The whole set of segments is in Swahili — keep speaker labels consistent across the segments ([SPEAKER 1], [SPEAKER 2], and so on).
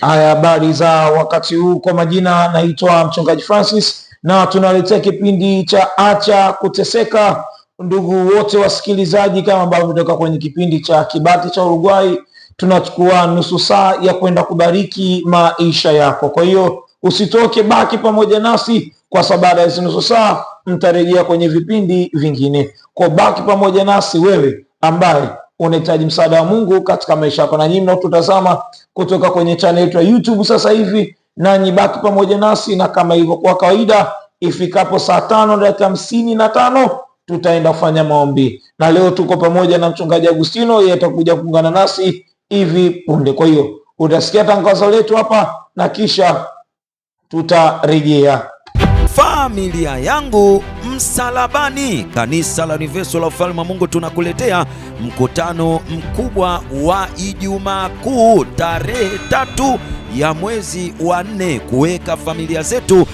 [SPEAKER 1] Haya, habari za wakati huu. Kwa majina naitwa Mchungaji Francis na tunaletea kipindi cha Acha Kuteseka. Ndugu wote wasikilizaji, kama ambavyo kutoka kwenye kipindi cha Kibati cha Uruguay, tunachukua nusu saa ya kwenda kubariki maisha yako. Kwa hiyo usitoke, baki pamoja nasi, kwa sababu ya nusu saa mtarejea kwenye vipindi vingine. Kwa baki pamoja nasi wewe ambaye unahitaji msaada wa Mungu katika maisha yako. Na nyinyi mnaotutazama kutoka kwenye channel yetu ya YouTube sasa hivi, nanyi baki pamoja nasi, na kama hivyo kwa kawaida, ifikapo saa 5:55 tutaenda kufanya maombi. Na leo tuko pamoja na mchungaji Agustino, yeye atakuja kuungana nasi hivi punde. Kwa hiyo utasikia tangazo letu hapa na kisha tutarejea.
[SPEAKER 2] Familia yangu msalabani, kanisa la Universal la Ufalme wa Mungu, tunakuletea mkutano mkubwa wa Ijumaa Kuu tarehe 3 ya mwezi wa 4, kuweka familia zetu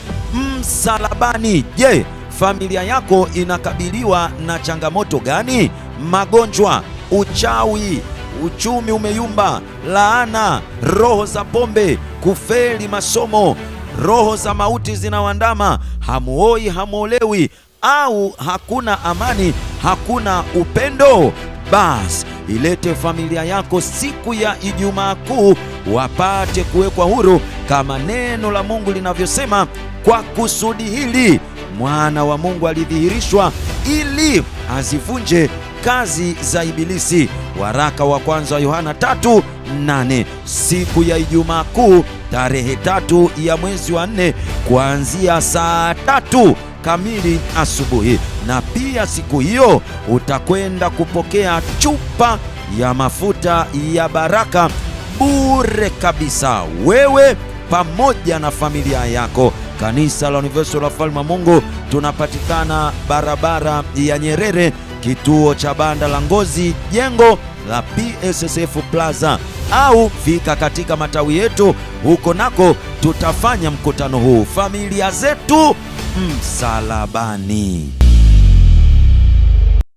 [SPEAKER 2] msalabani. Je, familia yako inakabiliwa na changamoto gani? Magonjwa, uchawi, uchumi umeyumba, laana, roho za pombe, kufeli masomo, roho za mauti zinawandama, hamuoi, hamuolewi, au hakuna amani, hakuna upendo? Basi ilete familia yako siku ya Ijumaa Kuu wapate kuwekwa huru kama neno la Mungu linavyosema. Kwa kusudi hili mwana wa Mungu alidhihirishwa ili azivunje kazi za Ibilisi. Waraka wa kwanza wa Yohana 3:8. Siku ya Ijumaa Kuu tarehe 3 ya mwezi wa 4 kuanzia saa 3 kamili asubuhi. Na pia siku hiyo utakwenda kupokea chupa ya mafuta ya baraka bure kabisa, wewe pamoja na familia yako. Kanisa la Universal la Ufalme wa Mungu tunapatikana barabara ya Nyerere, kituo cha Banda la Ngozi, jengo la PSSF Plaza, au fika katika matawi yetu, huko nako tutafanya mkutano huu. Familia zetu msalabani.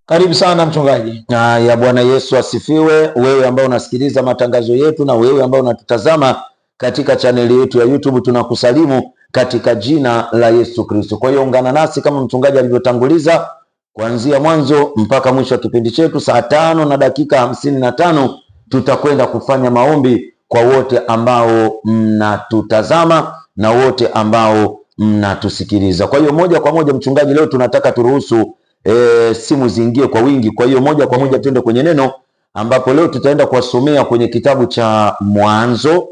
[SPEAKER 1] Karibu sana mchungaji.
[SPEAKER 3] Ya Bwana Yesu asifiwe. Wewe ambao unasikiliza matangazo yetu na wewe ambao unatutazama katika chaneli yetu ya YouTube, tunakusalimu katika jina la Yesu Kristo. Kwa hiyo ungana nasi kama mchungaji alivyotanguliza, kuanzia mwanzo mpaka mwisho wa kipindi chetu. Saa 5:55 tutakwenda kufanya maombi kwa wote ambao mnatutazama na wote ambao mnatusikiliza. Kwa hiyo moja kwa moja mchungaji, leo tunataka turuhusu simu ziingie kwa wingi. Kwa hiyo moja kwa moja tuende kwenye neno, ambapo leo tutaenda kuwasomea kwenye kitabu cha Mwanzo.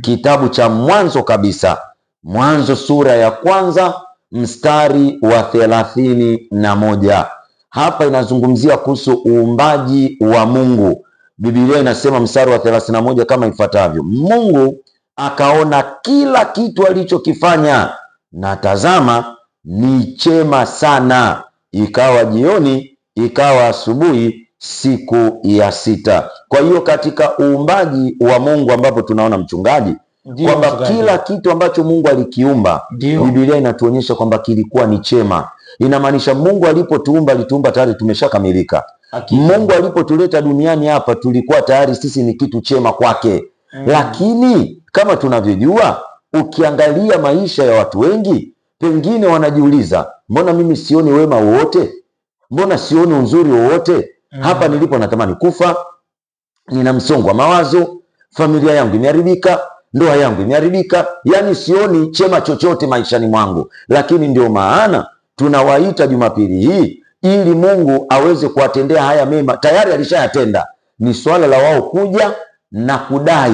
[SPEAKER 3] Kitabu cha mwanzo kabisa, Mwanzo sura ya 1 mstari wa 31. Hapa inazungumzia kuhusu uumbaji wa Mungu. Biblia inasema mstari wa 31 kama ifuatavyo: Mungu akaona kila kitu alichokifanya, na tazama ni chema sana. Ikawa jioni, ikawa asubuhi, siku ya 6. Kwa hiyo katika uumbaji wa Mungu, ambapo tunaona mchungaji kwamba kila kitu ambacho Mungu alikiumba, Biblia inatuonyesha kwamba kilikuwa ni chema. Inamaanisha Mungu alipotuumba, alituumba tayari tumeshakamilika. Mungu alipotuleta duniani hapa, tulikuwa tayari sisi ni kitu chema kwake. Lakini kama tunavyojua, ukiangalia maisha ya watu wengi, pengine wanajiuliza, mbona mimi sioni wema wowote? Mbona sioni uzuri wowote? Hapa nilipo natamani kufa, nina msongo wa mawazo, familia yangu imeharibika, ndoa yangu imeharibika, yani sioni chema chochote maishani mwangu. Lakini ndio maana tunawaita Jumapili hii ili Mungu aweze kuwatendea haya mema. Tayari alishayatenda, ni swala la wao kuja na kudai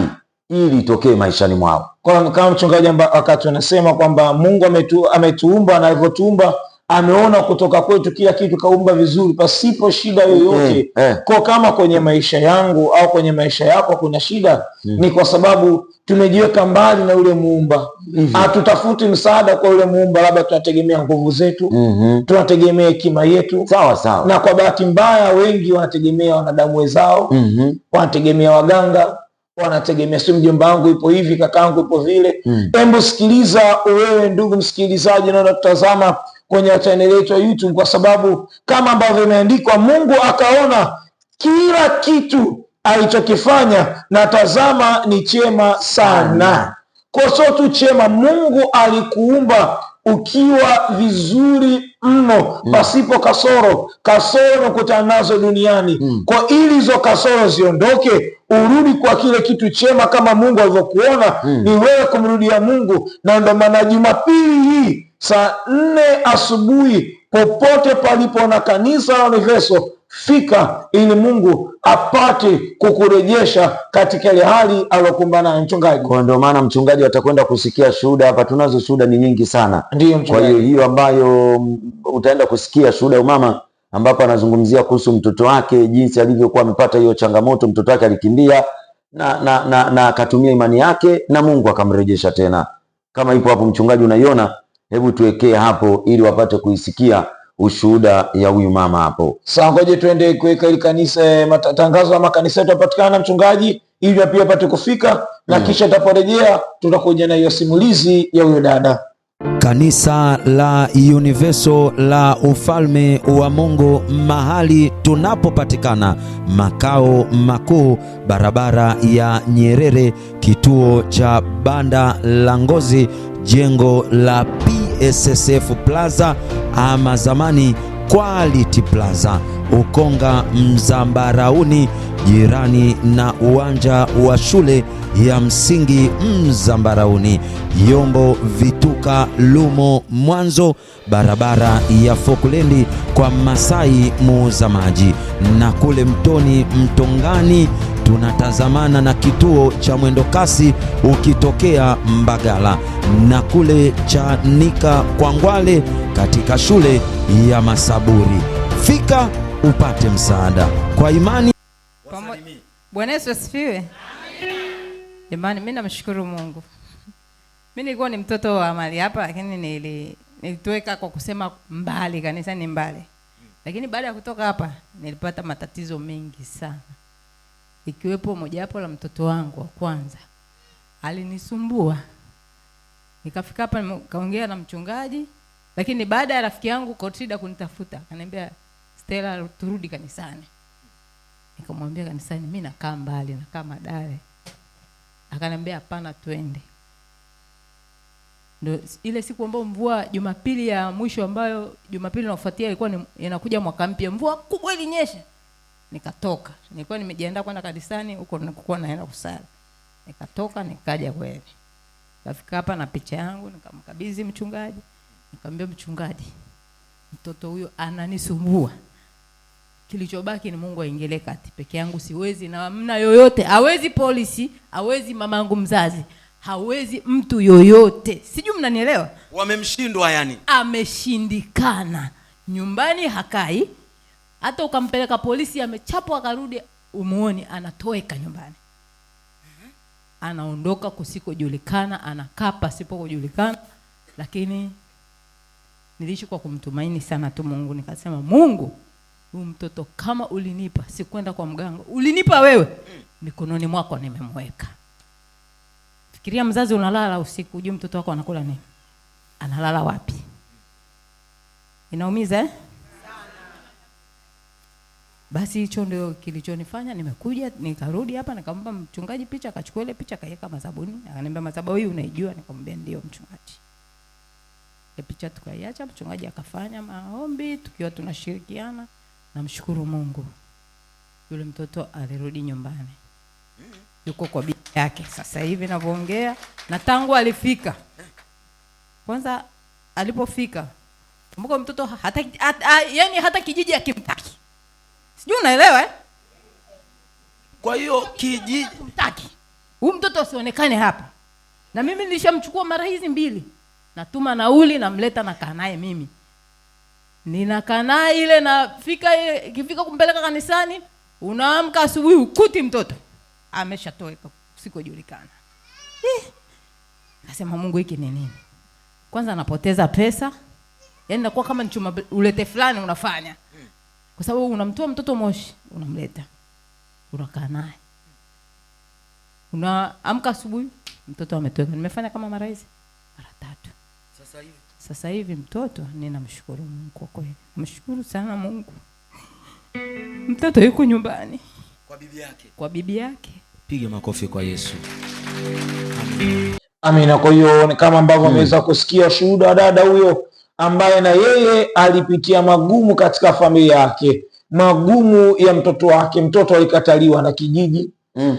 [SPEAKER 3] ili itokee maishani mwao.
[SPEAKER 1] Kwa kama mchungaji wakati unasema kwamba Mungu ametuumba, na alivyotuumba ameona kutoka kwetu kila kitu kaumba vizuri pasipo shida yoyote. Kwa kama kwenye maisha yangu au kwenye maisha yako kuna shida, ni kwa sababu tumejiweka mbali na ule muumba. Hatutafuti msaada kwa ule muumba, labda tunategemea nguvu zetu, tunategemea hekima yetu.
[SPEAKER 3] Sawa.
[SPEAKER 1] Na kwa bahati mbaya wengi wanategemea wanadamu wenzao, wanategemea waganga, wanategemea si mjomba wangu ipo hivi, kakaangu ipo vile. Hebu sikiliza wewe ndugu msikilizaji na unatazama kwenye channel yetu ya YouTube, kwa sababu kama ambavyo imeandikwa, Mungu akaona kila kitu alichokifanya na tazama ni chema sana. Kwa sio tu chema, Mungu alikuumba ukiwa vizuri mno, pasipo kasoro. Kasoro nakutana nazo duniani. Kwa ili hizo kasoro ziondoke, urudi kwa kile kitu chema kama Mungu alivyokuona, ni wewe kumrudia Mungu. Na ndio maana Jumapili hii saa 4 asubuhi, popote palipo na kanisa la Universal, fika ili Mungu apate kukurejesha katika ile hali aliyokumbana na mchungaji.
[SPEAKER 3] Kwa ndio maana mchungaji atakwenda kusikia shuhuda hapa. Tunazo shuhuda ni nyingi sana.
[SPEAKER 1] Ndiyo mchungaji.
[SPEAKER 3] Kwa hiyo ambayo utaenda kusikia shuhuda ya mama ambapo anazungumzia kuhusu mtoto wake, jinsi alivyokuwa amepata hiyo changamoto. Mtoto wake alikimbia na akatumia imani yake na Mungu akamrejesha tena. Kama ipo hapo mchungaji unaiona, hebu tuwekee hapo ili wapate kuisikia ushuhuda ya huyu mama hapo.
[SPEAKER 1] Sasa ngoje tuende kuweka ile kanisa, matangazo ya makanisa yatapatikana mchungaji, ili pia apate kufika na kisha taporejea tutakuja na hiyo simulizi ya huyo dada.
[SPEAKER 2] Kanisa la Universal la Ufalme wa Mungu, mahali tunapopatikana makao makuu, barabara ya Nyerere, kituo cha Banda la Ngozi, jengo la PSSF Plaza ama zamani Quality Plaza, Ukonga Mzambarauni, jirani na uwanja wa shule ya msingi Mzambarauni. Yombo Vituka Lumo Mwanzo, barabara ya Falkland kwa Masai muuza maji, na kule Mtoni Mtongani tunatazamana na kituo cha mwendo kasi ukitokea Mbagala, na kule Chanika Kwangwale katika shule ya Masaburi. Fika upate msaada kwa imani.
[SPEAKER 4] Bwana Yesu asifiwe. Jamani, mimi namshukuru Mungu. Mimi nilikuwa ni mtoto wa mali hapa, lakini nilitoweka kwa kusema mbali, kanisa ni mbali. Lakini baada ya kutoka hapa nilipata matatizo mengi sana. Ikiwepo mojawapo la mtoto wangu wa kwanza alinisumbua. Nikafika hapa nikaongea na mchungaji, lakini baada ya rafiki yangu Kotrida kunitafuta, akaniambia Stella, turudi kanisani. Nikamwambia kanisani mimi nakaa mbali, nakaa Madale. Akaniambia hapana, twende. Ndio ile siku ambayo mvua, Jumapili ya mwisho ambayo Jumapili inayofuatia ilikuwa inakuja mwaka mpya, mvua kubwa ilinyesha. Nikatoka. Nilikuwa nimejiandaa kwenda kanisani, huko nilikuwa naenda kusali. Nikatoka nikaja kweli. Kafika hapa na picha yangu, nikamkabidhi mchungaji. Nikamwambia mchungaji, mtoto huyo ananisumbua. Kilichobaki ni Mungu aingilie kati. Peke yangu siwezi, na hamna yoyote. Hawezi polisi, hawezi mamangu mzazi, hawezi mtu yoyote. Sijui mnanielewa?
[SPEAKER 2] Wamemshindwa yani.
[SPEAKER 4] Ameshindikana. Nyumbani hakai. Hata ukampeleka polisi amechapwa akarudi, umuoni anatoweka nyumbani. Anaondoka kusikojulikana, anakaa pasipokujulikana. Lakini niliishi kwa kumtumaini sana tu Mungu. Nikasema Mungu, huyu mtoto kama ulinipa, sikwenda kwa mganga, ulinipa wewe, mikononi mwako nimemweka. Fikiria mzazi unalala usiku, ujue mtoto wako anakula nini? Analala wapi? Inaumiza Basi hicho ndio kilichonifanya nimekuja, nikarudi hapa, nikampa mchungaji picha, akachukua ile picha kaweka madhabuni. Akaniambia madhabahu hii unaijua? Nikamwambia ndio mchungaji. Ile picha tukaiacha, mchungaji akafanya maombi tukiwa tunashirikiana. Namshukuru Mungu. Yule mtoto alirudi nyumbani. Yuko kwa bibi yake sasa hivi ninavyoongea, na tangu alifika. Kwanza alipofika, kumbuka mtoto hata kijiji hakimtaki. Sijui unaelewa
[SPEAKER 2] Kwa hiyo kijiji
[SPEAKER 4] mtaki. Huyu mtoto asionekane hapa. Na mimi nilishamchukua mara hizi 2. Natuma nauli, namleta na kaa naye mimi. Ninakaa naye ile nafika ile, ikifika kumpeleka kanisani, unaamka asubuhi ukuti mtoto ameshatoweka usikojulikana. Nasema Mungu, hiki ni nini? Kwanza anapoteza pesa. Yaani nakuwa kama nchuma ulete fulani unafanya. Kwa sababu unamtoa mtoto Moshi, unamleta. Unakaa naye. Unaamka asubuhi, mtoto ametoweka. Nimefanya kama mara 3. Sasa hivi mtoto, ninamshukuru Mungu kwa kweli. Namshukuru sana Mungu. Mtoto yuko nyumbani. Kwa bibi yake.
[SPEAKER 2] Piga makofi kwa Yesu.
[SPEAKER 1] Amina. Kwa hiyo kama ambavyo ameweza kusikia shuhuda wa dada huyo ambaye na yeye alipitia magumu katika familia yake, magumu ya mtoto wake. Mtoto alikataliwa na kijiji,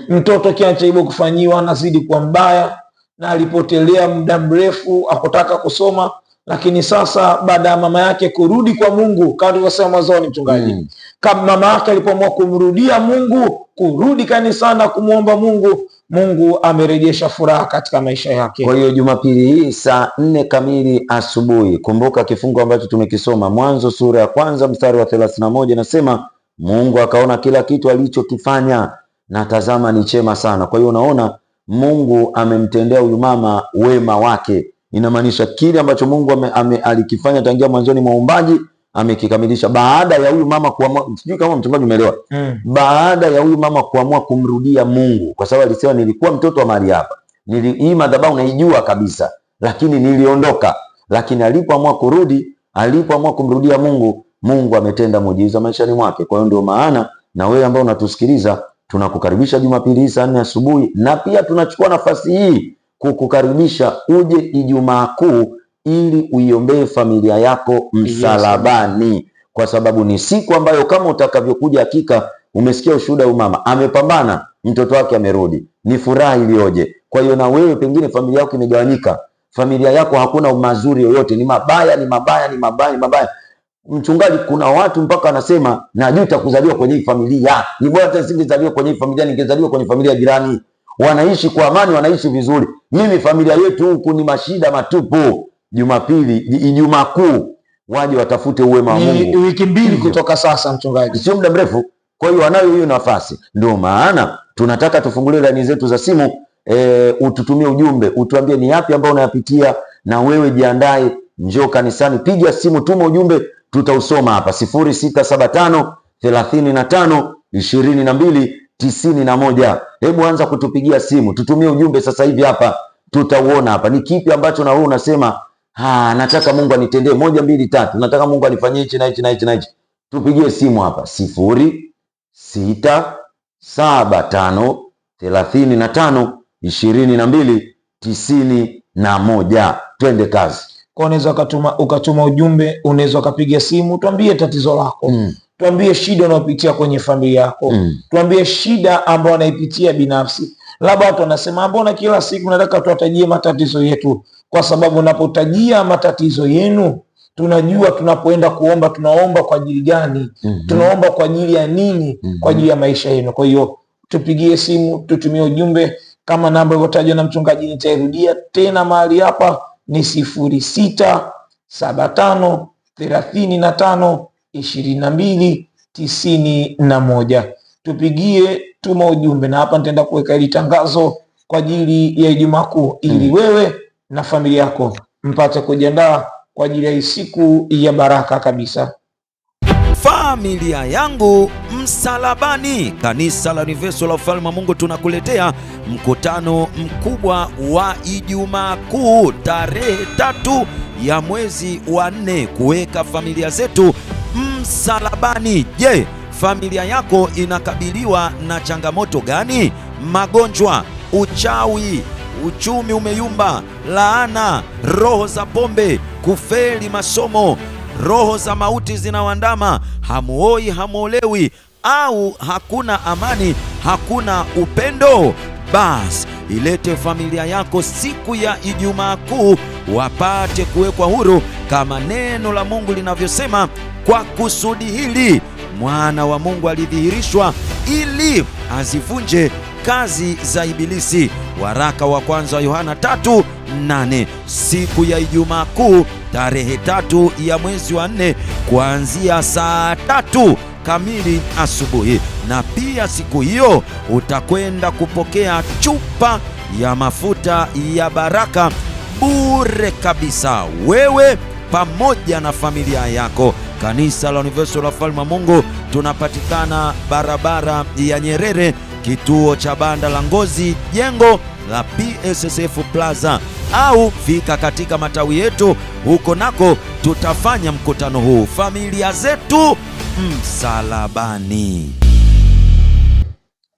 [SPEAKER 1] mtoto kinachojaribu kufanyiwa anazidi kuwa mbaya, na alipotelea muda mrefu akotaka kusoma. Lakini sasa baada ya mama yake kurudi kwa Mungu, kama tulivyosema mwanzoni mchungaji, kama mama yake alipoamua kumrudia Mungu, kurudi kanisani kumuomba Mungu, Mungu amerejesha furaha katika maisha yake.
[SPEAKER 3] Kwa hiyo Jumapili hii saa 4 kamili asubuhi, kumbuka kifungu ambacho tumekisoma Mwanzo sura ya 1 mstari wa 31, nasema Mungu akaona kila kitu alichokifanya na tazama ni chema sana. Kwa hiyo unaona Mungu amemtendea huyu mama wema wake. Inamaanisha kile ambacho Mungu alikifanya tangia mwanzoni mwa uumbaji amekikamilisha. Baada ya huyu mama kuamua, sijui kama mchungaji umeelewa, baada ya huyu mama kuamua kumrudia Mungu, kwa sababu alisema nilikuwa mtoto wa mahali hapa, hii madhabahu naijua kabisa, lakini niliondoka. Lakini alipoamua kurudi, alipoamua kumrudia Mungu, Mungu ametenda muujiza maishani mwake. Kwa hiyo ndio maana na wewe ambao unatusikiliza, tunakukaribisha Jumapili hii saa 4 asubuhi, na pia tunachukua nafasi hii kukukaribisha uje Ijumaa Kuu ili uiombee familia yako msalabani, kwa sababu ni siku ambayo kama utakavyokuja, hakika umesikia ushuhuda wa mama, amepambana, mtoto wake amerudi, ni furaha iliyoje. Kwa hiyo na wewe pengine familia yako imegawanyika, familia yako hakuna mazuri yoyote, ni mabaya, ni mabaya, ni mabaya, ni mabaya. Mchungaji, kuna watu mpaka anasema najuta kuzaliwa kwenye hii familia, ni bora hata nisingezaliwa kwenye hii familia, ningezaliwa kwenye familia jirani. Wanaishi kwa amani, wanaishi vizuri. Mimi familia yetu huku ni mashida matupu. Jumapili, Ijumaa Kuu, waje watafute uwema wa Mungu.
[SPEAKER 1] Wiki 2 kutoka sasa mchungaji,
[SPEAKER 3] sio muda mrefu. Kwa hiyo wanayo hiyo nafasi. Ndio maana tunataka tufungulie laini zetu za simu, ututumie ujumbe, utuambie ni yapi ambao unayapitia, na wewe jiandae, njoo kanisani, piga simu, tuma ujumbe, tutausoma hapa 0675 35 22 91. Hebu anza kutupigia simu, tutumie ujumbe sasa hivi hapa, tutauona hapa ni kipi ambacho na wewe unasema nataka Mungu anitendee 1 2 3, nataka Mungu anifanyie hichi na hichi na hichi na hichi. Tupigie simu hapa 0675 35 22 91. Twende kazi.
[SPEAKER 1] Kwa unaweza ukatuma ujumbe, unaweza ukapiga simu, tuambie tatizo lako, tuambie shida unayopitia kwenye familia yako, tuambie shida ambayo unaipitia binafsi. Labda watu wanasema mbona kila siku nataka tuwatajie matatizo yetu, kwa sababu unapotajia matatizo yenu tunajua tunapoenda kuomba tunaomba kwa ajili gani, tunaomba kwa ajili ya nini, kwa ajili ya maisha yenu. Kwa hiyo tupigie simu, tutumie ujumbe kama namba iliyotajwa na mchungaji. Nitairudia tena mahali hapa ni 0675 35 22 91. Tupigie, tuma ujumbe, na hapa nitaenda kuweka hili tangazo kwa ajili ya Ijumaa Kuu ili wewe na familia yako mpate kujiandaa kwa ajili ya siku ya baraka kabisa.
[SPEAKER 2] Familia yangu msalabani, kanisa la Universal la Ufalme wa Mungu tunakuletea mkutano mkubwa wa Ijumaa Kuu tarehe 3 ya mwezi wa 4, kuweka familia zetu msalabani. Je, familia yako inakabiliwa na changamoto gani? Magonjwa, uchawi, uchumi umeyumba, laana, roho za pombe, kufeli masomo, roho za mauti zinawandama, hamuoi, hamuolewi, au hakuna amani, hakuna upendo? Basi ilete familia yako siku ya Ijumaa Kuu wapate kuwekwa huru kama neno la Mungu linavyosema. Kwa kusudi hili mwana wa Mungu alidhihirishwa ili azivunje kazi za Ibilisi. Waraka wa kwanza wa Yohana 3:8. Siku ya Ijumaa Kuu tarehe 3 ya mwezi wa 4 kuanzia saa 3 kamili asubuhi. Na pia siku hiyo utakwenda kupokea chupa ya mafuta ya baraka bure kabisa, wewe pamoja na familia yako. Kanisa la Universal la Ufalme wa Mungu tunapatikana barabara ya Nyerere, kituo cha banda la Ngozi, jengo la PSSF Plaza, au fika katika matawi yetu, huko nako tutafanya mkutano huu. Familia zetu msalabani.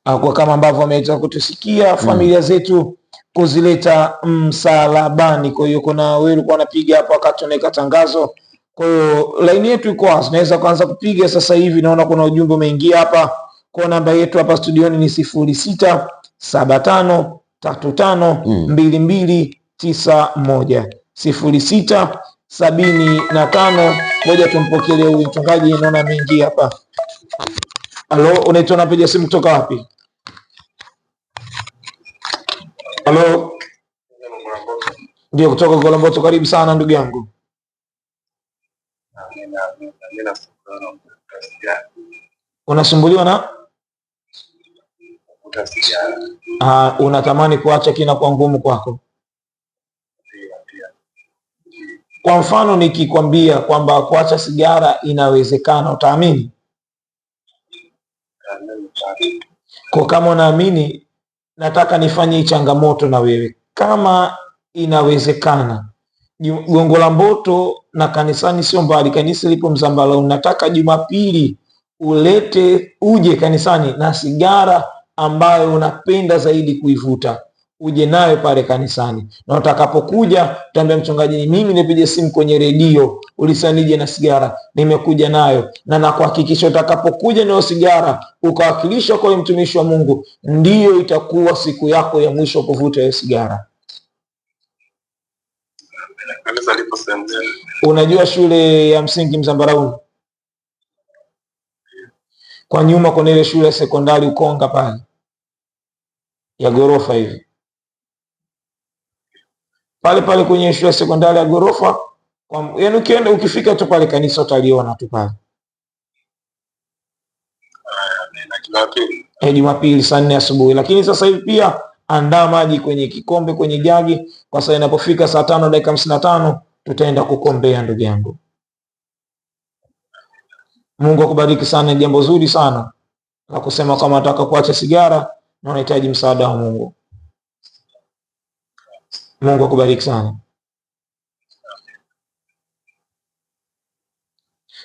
[SPEAKER 1] kwa kama ambavyo wameweza kutusikia familia zetu kuzileta msalabani. Kwa hiyo kuna wewe ulikuwa unapiga hapo wakati tunaweka tangazo. Kwa hiyo line yetu iko wazi, naweza kuanza kupiga sasa hivi. Naona kuna ujumbe umeingia hapa. Kwa namba yetu hapa studioni ni 0675352291 0675. Ngoja tumpokelee huyu mchungaji, naona ameingia hapa. Halo, unaitwa unapiga simu kutoka wapi? Halo. Ndio, kutoka Golomboto. Karibu sana ndugu yangu. Unasumbuliwa na unatamani kuacha, kina kwa ngumu kwako? Kwa mfano nikikwambia kwamba kuacha sigara inawezekana, utaamini? Kwa kama unaamini, nataka nifanye hii changamoto na wewe. Kama inawezekana, Gongo la Mboto na kanisani sio mbali, kanisa lipo Mzambarau. Nataka Jumapili uje kanisani na sigara ambayo unapenda zaidi kuivuta, uje nayo pale kanisani, na utakapokuja utaambia mchungaji, ni mimi nipiga simu kwenye redio, ulisanije na sigara, nimekuja nayo. Na nakuhakikisha utakapokuja nayo sigara ukawakilisha kwa mtumishi wa Mungu, ndiyo itakuwa siku yako ya mwisho kuvuta hiyo sigara. Unajua shule ya msingi Mzambarau, kwa nyuma kuna ile shule ya sekondari Ukonga pale ya ghorofa hivi, pale kwenye shule ya sekondari ya ghorofa, yaani ukienda ukifika tu pale kanisa utaliona tu pale. Jumapili saa 4 asubuhi. Lakini sasa hivi pia andaa maji kwenye kikombe, kwenye jagi, kwa sababu inapofika saa 5:55 tutaenda kukombea ndugu yangu. Mungu akubariki sana. Jambo zuri sana la kusema kama nataka kuacha sigara na unahitaji msaada wa Mungu. Mungu akubariki sana.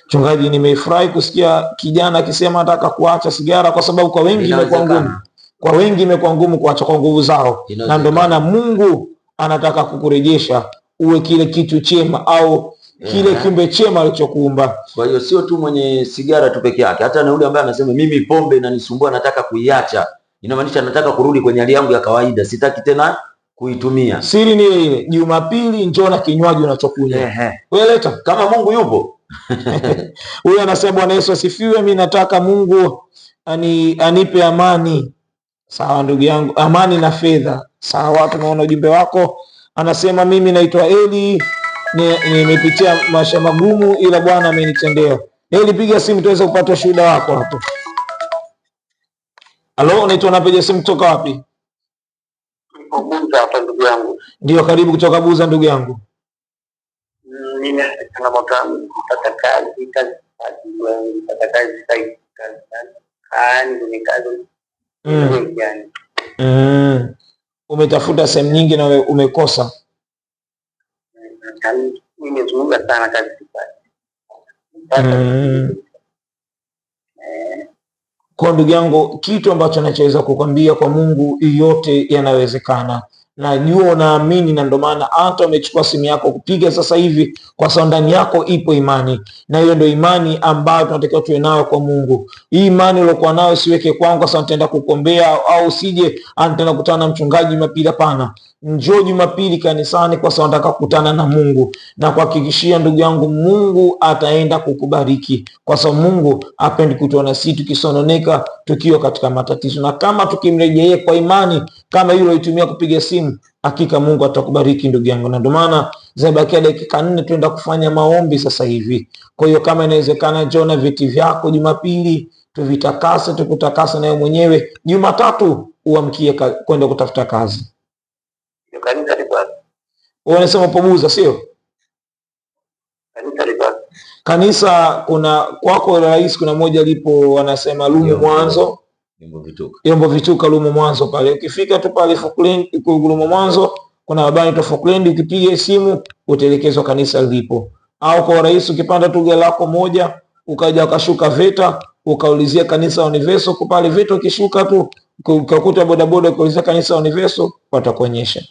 [SPEAKER 1] Mchungaji, nimefurahi kusikia kijana akisema nataka kuacha sigara, kwa sababu kwa wengi imekuwa ngumu. Kwa wengi imekuwa ngumu kuacha kwa nguvu zao, na ndio maana Mungu anataka kukurejesha uwe kile kitu chema au kile kiumbe chema alichokuumba.
[SPEAKER 3] Kwa hiyo sio tu mwenye sigara tu peke yake, hata na yule ambaye anasema mimi pombe inanisumbua, nataka kuiacha, inamaanisha nataka kurudi kwenye hali yangu ya kawaida, sitaki tena kuitumia.
[SPEAKER 1] Siri ni ile, Jumapili njoo na kinywaji unachokunywa. Wewe leta
[SPEAKER 3] kama Mungu yupo.
[SPEAKER 1] Huyo anasema Bwana Yesu asifiwe, mimi nataka Mungu anipe amani. Sawa ndugu yangu, amani na fedha. Sawa, tunaona ujumbe wako. Anasema mimi naitwa Eli, nimepitia maisha magumu ila Bwana amenitendea. Eli, piga simu tuweze kupata shuhuda wako hapo. Halo, unaitwa unapiga simu kutoka wapi?
[SPEAKER 5] Buza hapa ndugu yangu.
[SPEAKER 1] Ndio, karibu kutoka Buza ndugu yangu.
[SPEAKER 5] Mimi nataka kupata kazi
[SPEAKER 1] Umetafuta sehemu nyingi na umekosa.
[SPEAKER 5] Nimezunguka sana kazi.
[SPEAKER 1] Kwa ndugu yangu, kitu ambacho nachoweza kukwambia, kwa Mungu yote yanawezekana. Najua unaamini, na ndio maana hata umechukua simu yako kupiga sasa hivi, kwa sababu ndani yako ipo imani, na hiyo ndio imani ambayo tunatakiwa tuwe nayo kwa Mungu. Hii imani uliyokuwa nayo siweke kwangu kwa sababu nitaenda kukombea, au usije nitaenda kukutana na mchungaji Jumapili. Hapana, njoo Jumapili kanisani kwa sababu nataka kukutana na Mungu, na kuhakikishia ndugu yangu, Mungu ataenda kukubariki, kwa sababu Mungu hapendi kutuona sisi tukisononeka tukiwa katika matatizo, na kama tukimrejea kwa imani kama hiyo uliyotumia kupiga simu, hakika Mungu atakubariki ndugu yangu. Na ndio maana zimebakia dakika 4 tuenda kufanya maombi sasa hivi. Kwa hiyo kama inawezekana, njoo na viti vyako Jumapili, tuvitakase, tukutakase na wewe mwenyewe. Jumatatu uamkie kwenda kutafuta kazi. Unasema Pobuza, sio? Kanisa kuna kwako rais, kuna moja lipo wanasema Lumu Mwanzo, Yombo Vituka Lumu Mwanzo pale. Ukifika tu pale Lumu Mwanzo kuna habari to Falkland, ukipiga simu utaelekezwa kanisa lipo. Au kwa rais ukipanda tu gari lako moja ukaja ukashuka VETA ukaulizia kanisa Universal pale VETA, ukishuka tu ukakuta bodaboda ukaulizia kanisa Universal watakuonyesha.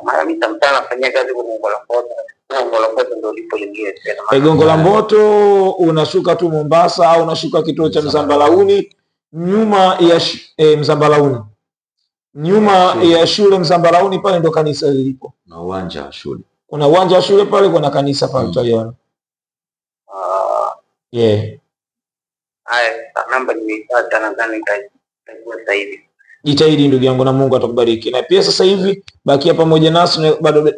[SPEAKER 5] Mara mimi tamtana nafanyia kazi kwa Gongo la Mboto. Gongo la Mboto ndio lipo lingine tena.
[SPEAKER 1] Gongo la Mboto unashuka tu Mombasa au unashuka kituo cha Mzambalauni nyuma ya Mzambalauni. Nyuma ya shule Mzambalauni pale ndo kanisa lilipo.
[SPEAKER 3] Na uwanja wa shule.
[SPEAKER 1] Kuna uwanja wa shule pale, kuna kanisa pale utaliona.
[SPEAKER 5] Haya, namba nimeipata, nadhani itakuwa sasa hivi.
[SPEAKER 1] Jitahidi ndugu yangu na Mungu atakubariki. Na pia sasa hivi bakia pamoja nasi,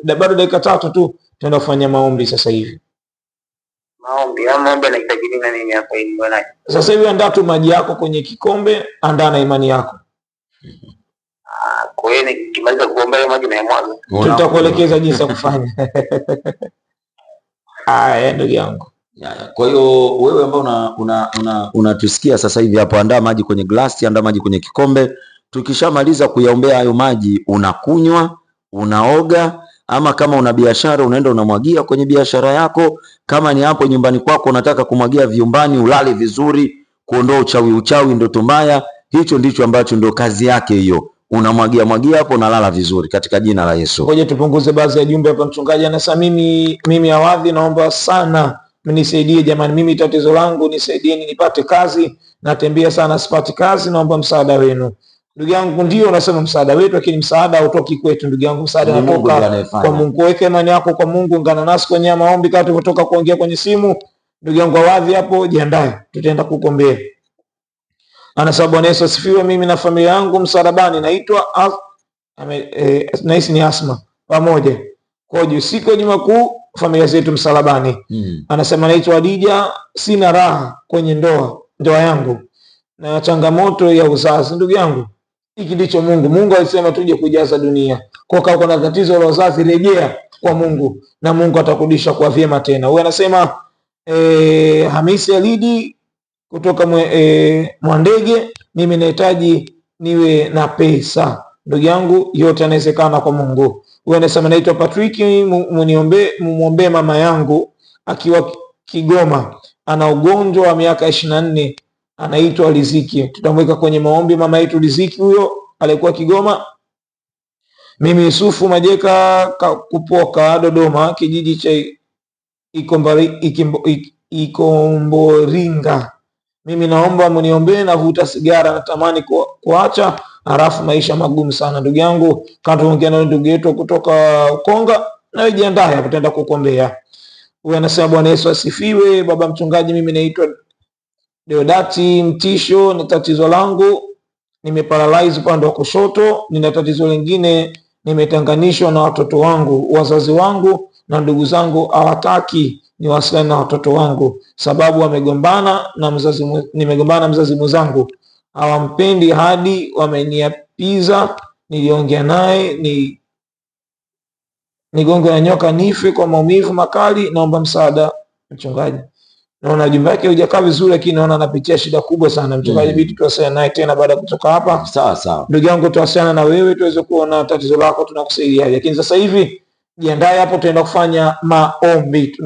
[SPEAKER 1] bado dakika 3 tu tunaenda kufanya maombi sasa hivi.
[SPEAKER 5] Maombi yanahitaji nini hapa ili bwana?
[SPEAKER 1] Sasa hivi andaa tu maji yako kwenye kikombe, andaa na imani yako.
[SPEAKER 5] Kwa hiyo nikimaliza kuomba maji na mwaga.
[SPEAKER 1] Tutakuelekeza jinsi ya kufanya. Haya ndugu yangu.
[SPEAKER 3] Kwa hiyo wewe ambao unatusikia sasa hivi hapo, andaa maji kwenye glasi, andaa maji kwenye kikombe. Tukishamaliza kuyaombea hayo maji, unakunywa, unaoga, ama kama una biashara unaenda unamwagia kwenye biashara yako. Kama ni hapo nyumbani kwako unataka kumwagia vyumbani, ulale vizuri, kuondoa uchawi ndoto mbaya, hicho ndicho ambacho ndio kazi yake hiyo. Unamwagia hapo, unalala vizuri katika jina la Yesu.
[SPEAKER 1] Ngoja tupunguze baadhi ya jumbe hapa. Mchungaji anasema mimi Awadhi, naomba sana mnisaidie jamani, mimi tatizo langu nisaidieni nipate kazi, natembea sana sipati kazi, naomba msaada wenu. Ndugu yangu, ndio unasema msaada wetu, lakini msaada hautoki kwetu ndugu yangu, msaada unatoka kwa Mungu. Weka imani yako kwa Mungu, ungana nasi kwenye maombi kama tulivyotoka kuongea kwenye simu. Ndugu yangu Awadhi hapo, jiandae, tutaenda kukuombea. Anasema Bwana Yesu asifiwe, mimi na familia yangu msalabani, naitwa nahisi ni Asma pamoja. Kwa hiyo siku ya Juma Kuu familia zetu msalabani. Anasema naitwa Adija, sina raha kwenye ndoa yangu na changamoto ya uzazi. Ndugu yangu, hiki ndicho Mungu alisema tuje kujaza dunia. Kwa kama kuna tatizo la uzazi, rejea kwa Mungu na Mungu atakurudisha kwa vyema tena. Huyu anasema Hamisi Alidi kutoka Mwandege, mimi nahitaji niwe na pesa. Ndugu yangu, yote yanawezekana kwa Mungu. Huyu anasema naitwa Patrick, muombe mama yangu akiwa Kigoma, ana ugonjwa wa miaka 24, anaitwa Riziki. Tutamweka kwenye maombi mama yetu Riziki huyo alikuwa Kigoma. Mimi Yusufu Majeka kupoka Dodoma, kijiji cha Ikomboringa. Mimi naomba mniombee, navuta sigara, natamani kuacha, halafu maisha magumu sana. Ndugu yangu, kama tuongea na ndugu yetu kutoka Ukonga, na jiandae kutenda kukombea. Huyu anasema Bwana Yesu asifiwe, baba mchungaji, mimi naitwa Deodati Mtisho, na tatizo langu nimeparalyze upande wa kushoto. Nina tatizo lingine, nimetenganishwa na watoto wangu, wazazi wangu na ndugu zangu hawataki niwasiliane na watoto wangu, sababu wamegombana na mzazi mwenzangu, hawampendi hadi wameniapiza. Niliongea naye nigongo na nyoka nife kwa maumivu makali, naomba msaada mchungaji. Naona jumba yake hujakaa vizuri, lakini naona anapitia shida kubwa sana mchungaji. Bidi tuwasiliane naye tena baada ya kutoka hapa.
[SPEAKER 3] Sawa.
[SPEAKER 1] Ndugu yangu, tuwasiliane na wewe tuweze kuona tatizo lako, tunakusaidia. Lakini sasa hivi jiandae hapo, tunaenda kufanya maombi.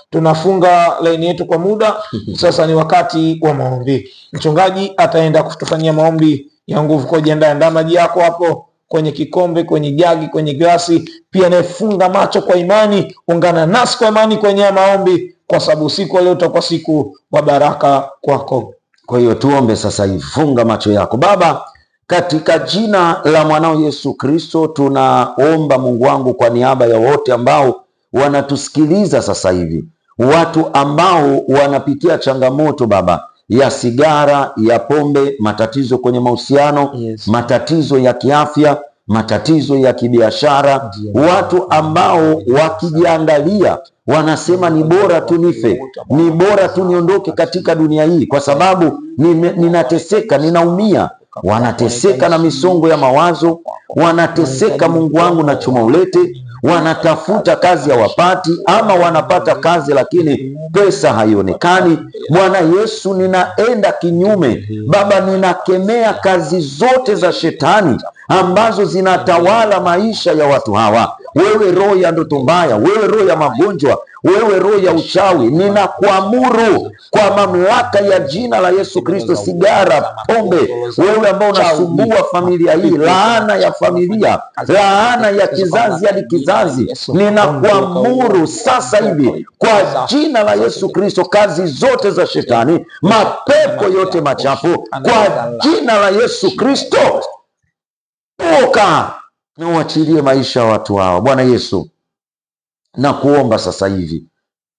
[SPEAKER 1] Tunafunga laini yetu kwa muda. Sasa ni wakati wa maombi. Mchungaji ataenda kutufanyia maombi ya nguvu. Kwa jiandae, andaa maji yako hapo kwenye kikombe, kwenye jagi, kwenye glasi. Pia nafunga macho kwa imani, ungana nasi kwa imani kwenye maombi, kwa sababu siku leo itakuwa siku wa baraka kwako.
[SPEAKER 3] Kwa hiyo tuombe sasa hivi. Funga macho yako. Baba, katika jina la mwanao Yesu Kristo, tunaomba Mungu wangu kwa niaba ya wote ambao wanatusikiliza sasa hivi, watu ambao wanapitia changamoto Baba ya sigara, ya pombe, matatizo kwenye mahusiano, matatizo ya kiafya, matatizo ya kibiashara, watu ambao wakijiangalia wanasema ni bora tu nife, ni bora tu niondoke katika dunia hii, kwa sababu ninateseka, ninaumia. Wanateseka na misongo ya mawazo, wanateseka Mungu wangu na chuma ulete, wanatafuta kazi hawapati, ama wanapata kazi lakini pesa haionekani. Bwana Yesu, ninaenda kinyume Baba, ninakemea kazi zote za shetani ambazo zinatawala maisha ya watu hawa. wewe roho ya ndoto mbaya, wewe roho ya magonjwa, wewe roho ya uchawi, ninakuamuru kwa mamlaka ya jina la Yesu Kristo, sigara, pombe, wewe ambao unasumbua familia hii, laana ya familia, laana ya kizazi hadi kizazi, ninakuamuru sasa hivi kwa jina la Yesu Kristo, kazi zote za shetani, mapepo yote machafu, kwa jina la Yesu Kristo, toka na uachilie maisha ya watu hawa. Bwana Yesu, na kuomba sasa hivi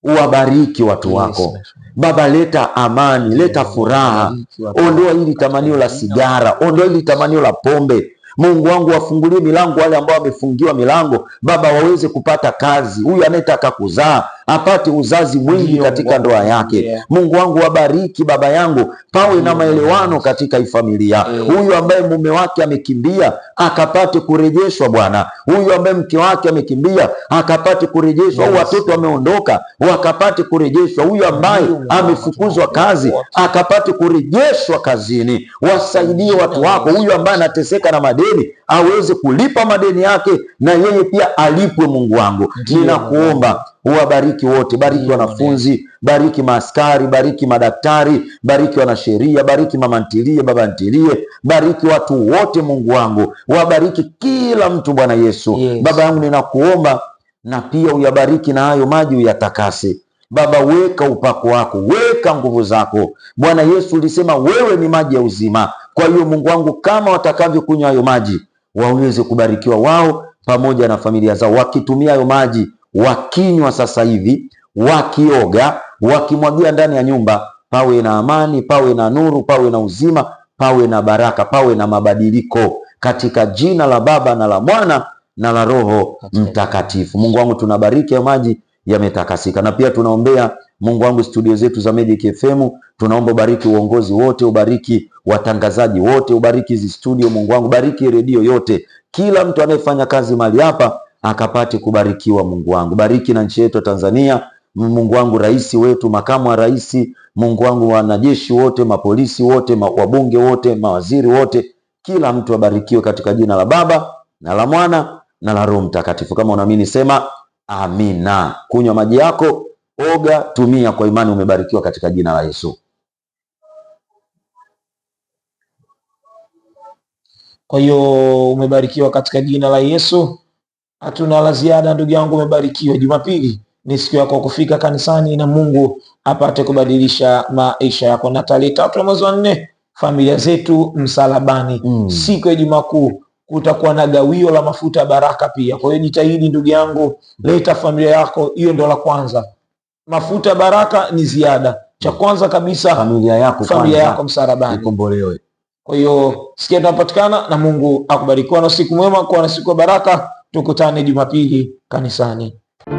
[SPEAKER 3] uwabariki watu wako Baba, leta amani, leta furaha, ondoa hili tamanio la sigara, ondoa hili tamanio la pombe. Mungu wangu, wafungulie milango wale ambao wamefungiwa milango Baba, waweze kupata kazi. Huyu anayetaka kuzaa apate uzazi mwingi katika ndoa yake. Mungu wangu, wabariki Baba yangu, pawe na maelewano katika hii familia. Huyu ambaye mume wake amekimbia akapate kurejeshwa Bwana. Huyu ambaye mke wake amekimbia akapate kurejeshwa. Au watoto wameondoka wakapate kurejeshwa. Huyu ambaye amefukuzwa kazi akapate kurejeshwa kazini. Wasaidie watu wako. Huyu ambaye anateseka na madeni aweze kulipa madeni yake na yeye pia alipwe. Mungu wangu, ninakuomba uwabariki wote, bariki wanafunzi, bariki maaskari, bariki madaktari, bariki wanasheria, bariki mama ntilie, baba ntilie, bariki watu wote Mungu wangu, wabariki kila mtu Bwana Yesu. Baba yangu, ninakuomba na pia uyabariki na hayo maji uyatakase Baba, weka upako wako, weka nguvu zako Bwana Yesu. Ulisema wewe ni maji ya uzima. Kwa hiyo Mungu wangu, kama watakavyokunywa hayo maji, waweze kubarikiwa wao pamoja na familia zao, wakitumia hayo maji, wakinywa sasa hivi, wakioga, wakimwagia ndani ya nyumba, pawe na amani, pawe na nuru, pawe na uzima, pawe na baraka, pawe na mabadiliko, katika jina la Baba na la Mwana na la Roho Mtakatifu. Mungu wangu, tunabariki hayo maji yametakasika, na pia tunaombea Mungu wangu studio zetu za Medic FM. Tunaomba ubariki uongozi wote, ubariki watangazaji wote, ubariki hizi studio Mungu wangu, bariki redio yote, kila mtu anayefanya kazi mahali hapa akapate kubarikiwa Mungu wangu. Bariki na nchi yetu Tanzania Mungu wangu, rais wetu, makamu wa rais Mungu wangu, wanajeshi wote, mapolisi wote, wabunge wote, mawaziri wote, kila mtu abarikiwe katika jina la Baba na la Mwana na la Roho Mtakatifu. Kama unaamini sema amina. Kunywa maji yako, oga, tumia kwa imani, umebarikiwa katika jina la Yesu.
[SPEAKER 1] Kwa hiyo umebarikiwa katika jina la Yesu. Hatuna la ziada ndugu yangu, umebarikiwa. Jumapili ni siku yako kufika kanisani na Mungu apate kubadilisha maisha yako. Na tarehe 3 ya mwezi wa 4 familia zetu msalabani, siku ya Ijumaa Kuu kutakuwa na gawio la mafuta ya baraka pia. Kwa hiyo jitahidi ndugu yangu, leta familia yako, hiyo ndio la kwanza. Mafuta ya baraka ni ziada. Cha kwanza kabisa familia yako msalabani ikombolewe. Kwa hiyo sikia tunapatikana, na Mungu akubariki. Na siku mwema, kwa na siku ya baraka. Tukutane Jumapili kanisani.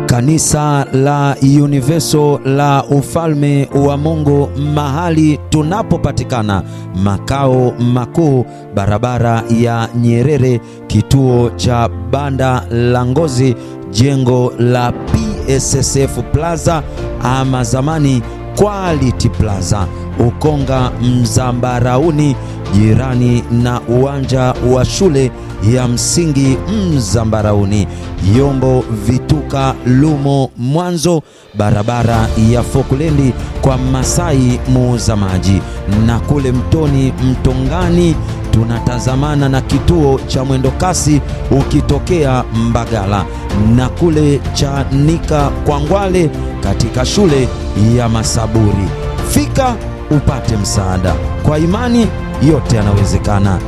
[SPEAKER 2] Kanisa la Universal la Ufalme wa Mungu, mahali tunapopatikana makao makuu, barabara ya Nyerere, kituo cha Banda la Ngozi, jengo la PSSF Plaza ama zamani Quality Plaza, Ukonga Mzambarauni, jirani na uwanja wa shule ya msingi Mzambarauni. Yombo Vituka Lumo Mwanzo, barabara ya Fokulendi kwa Masai muuza maji, na kule Mtoni Mtongani tunatazamana na kituo cha mwendo kasi ukitokea Mbagala, na kule Chanika Kwangwale katika shule ya Masaburi. Fika upate msaada. Kwa imani yote yanawezekana.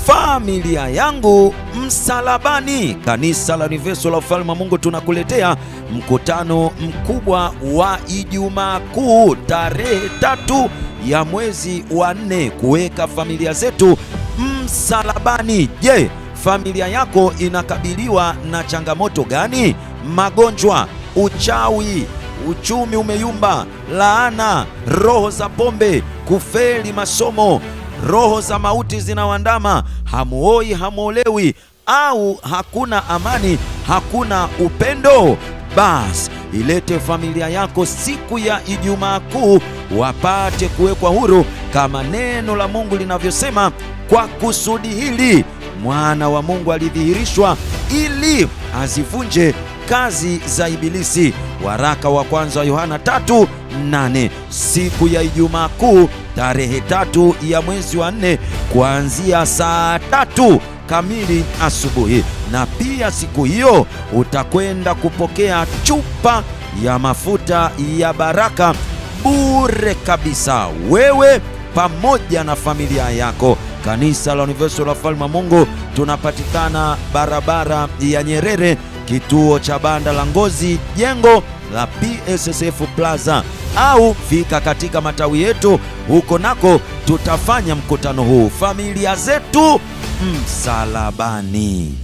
[SPEAKER 2] Familia yangu msalabani, kanisa la Universal la Ufalme wa Mungu, tunakuletea mkutano mkubwa wa Ijumaa Kuu tarehe 3 ya mwezi wa 4, kuweka familia zetu msalabani. Je, familia yako inakabiliwa na changamoto gani? Magonjwa, uchawi, uchumi umeyumba, laana, roho za pombe, kufeli masomo, roho za mauti zinawaandama, hamuoi, hamuolewi, au hakuna amani, hakuna upendo? basi ilete familia yako siku ya Ijumaa Kuu wapate kuwekwa huru kama neno la Mungu linavyosema. Kwa kusudi hili mwana wa Mungu alidhihirishwa ili azivunje kazi za Ibilisi. Waraka wa kwanza wa Yohana 3:8. Siku ya Ijumaa Kuu tarehe 3 ya mwezi wa 4 kuanzia saa 3 kamili asubuhi. Na pia siku hiyo utakwenda kupokea chupa ya mafuta ya baraka bure kabisa, wewe pamoja na familia yako. Kanisa la Universal la Ufalme wa Mungu tunapatikana barabara ya Nyerere, kituo cha banda la Ngozi, jengo la PSSF Plaza, au fika katika matawi yetu, huko nako tutafanya mkutano huu. Familia zetu msalabani.